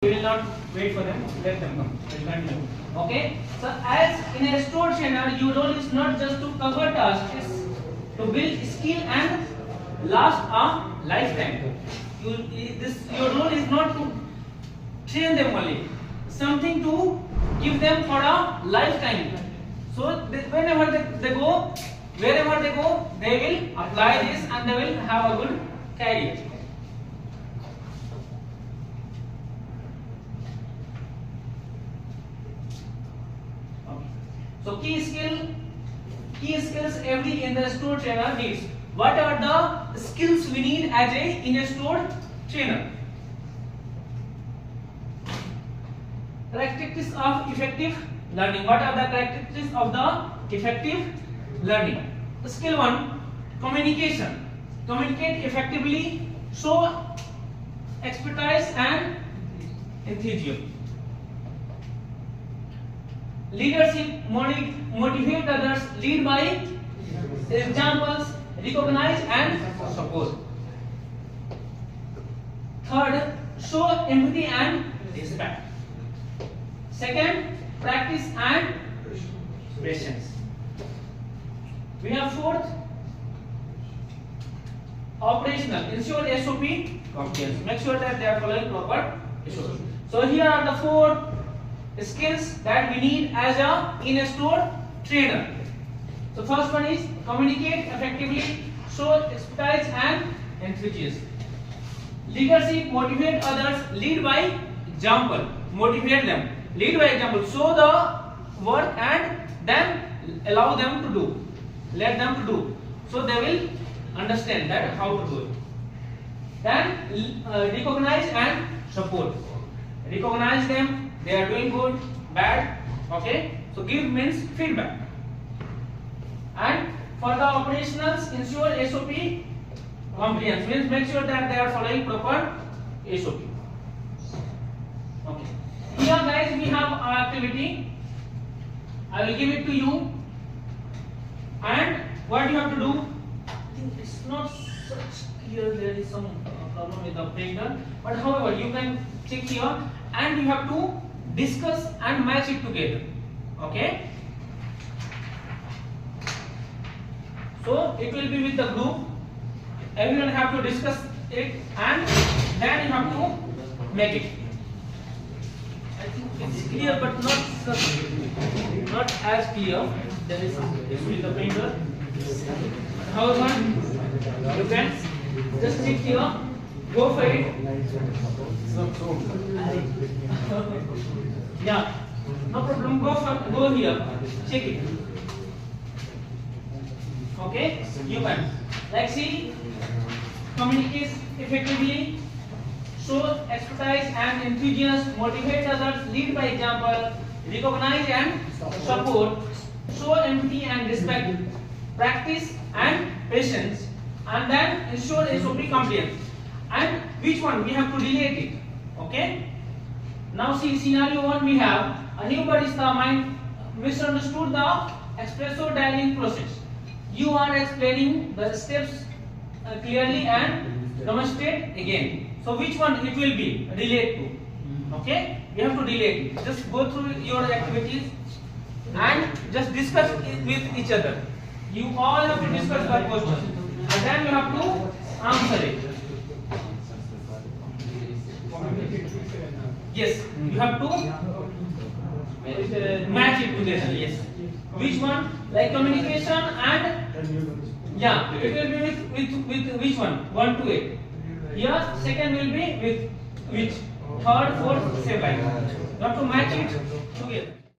We will not wait for them. Let them come. We'll continue. Okay. So as in a store trainer, your role is not just to cover tasks, it's to build skill and last a lifetime. Your role is not to train them only, something to give them for a lifetime. So whenever they go, wherever they go, they will apply this and they will have a good career. So key skills every in the store trainer needs. What are the skills we need as in a store trainer? Characteristics of effective learning. What are the characteristics of the effective learning? Skill 1, communication. Communicate effectively, show expertise and enthusiasm. Leadership, motivate others, lead by examples, recognize and support. Third, show empathy and respect. Second, practice and patience. We have fourth, operational, ensure SOP compliance. Make sure that they are following proper SOP. So here are the four skills that we need as in a store trainer. So first one is communicate effectively, show expertise and enthusiasm. Leadership, motivate others, lead by example, motivate them, lead by example, show the work and then allow them to do, let them to do, so they will understand that how to do it. Then recognize and support. Recognize them, they are doing good, bad, okay? So give means feedback. And for the operationals, ensure SOP compliance, means make sure that they are following proper SOP. Okay. Here guys we have our activity. I will give it to you. And what you have to do, I think it's not such clear, there is some problem with the printer, but however you can check here and you have to discuss and match it together. Okay, so it will be with the group, everyone have to discuss it and then you have to make it. I think it's clear but not as clear. There is some issue with the printer. However, you can just check here, go for it. Yeah, no problem. Go here. Check it. Okay, you can. Like see, communicate effectively, show expertise and enthusiasm, motivate others, lead by example, recognize and support, show empathy and respect, practice and patience, and then ensure SOP compliance. And which one we have to relate it. Okay. Now see scenario 1 we have a new barista mind misunderstood the espresso dialing process. You are explaining the steps clearly and demonstrate again. So which one it will be relate to? Okay, you have to relate it. Just go through your activities and just discuss it with each other. You all have to discuss the question and then you have to answer it. Yes, you have to match it together. Yes. Which one? Like communication and yeah, it will be with which one? 1 to 8. Here, second will be with which? Third, fourth, same like. You have to match it together.